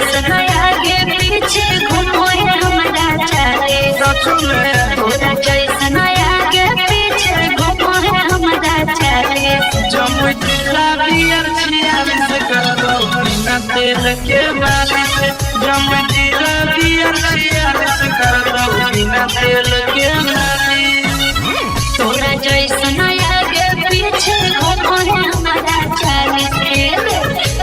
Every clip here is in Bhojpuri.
जैसन आगे पीछे घूमो है हमारा चाले तोरा जैसन आगे पीछे घूमो है हमारा चाले जमुई जिला बियर 46 कर दो बिना तेल के मालिश जमुई जिला बियर 46 कर दो बिना तेल के मालिश तोरा जैसन आगे पीछे घूमो है हमारा चाले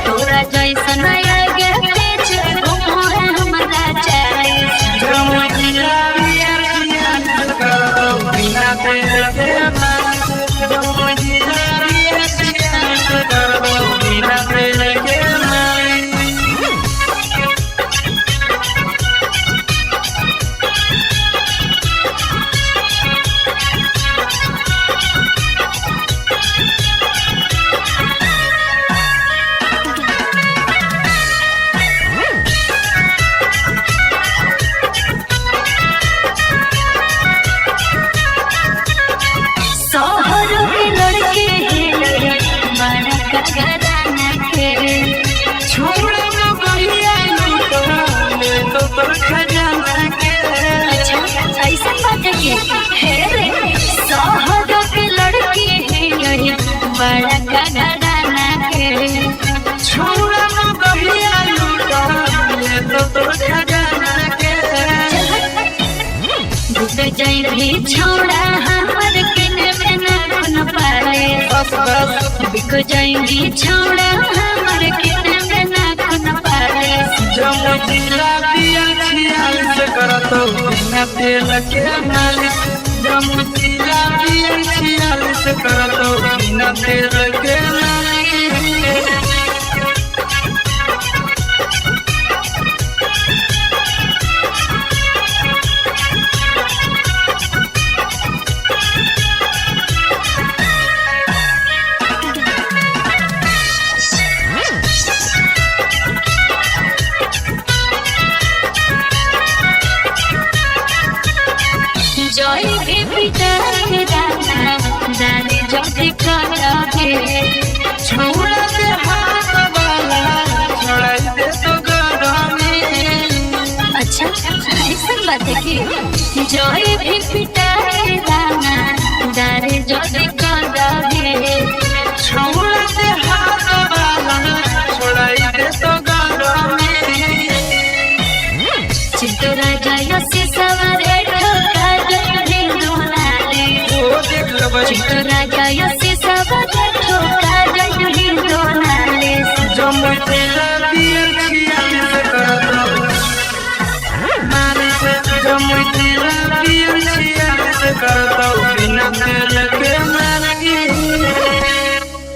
तोरा जैसन आगे पीछे घूमो है हमारा चाले जमुई जिला बियर 46 कर दो बिना तेल के मालिश जमुई जिला बियर 46 कर दो बिना तेल के मालिश शहरों के लड़के हैं बड़ा घराना के छोड़े न बहिया लूटो ले तो तोर खजाना के अच्छा ऐसा बात है हे रे शहरों के लड़के हैं बड़ा घराना के छोड़े न बहिया लूटो ले तो तोर खजाना के डूब जाए भी छोड़ा हमर किने में ना न पाए बस बस बिक जाएंगी छोड़ा हमर किने में ना न पाए जमुई जिला बिया 46 करतो बिना तेल के मालिश जमुई जिला बिया 46 करतो बिना तेल के मालिश जय भी पिता के दाना दानी जल्दी करावे छोड़ा दे हाथ वाला छोड़ा दे तो घर में अच्छा ऐसा बात है कि जय भी पिता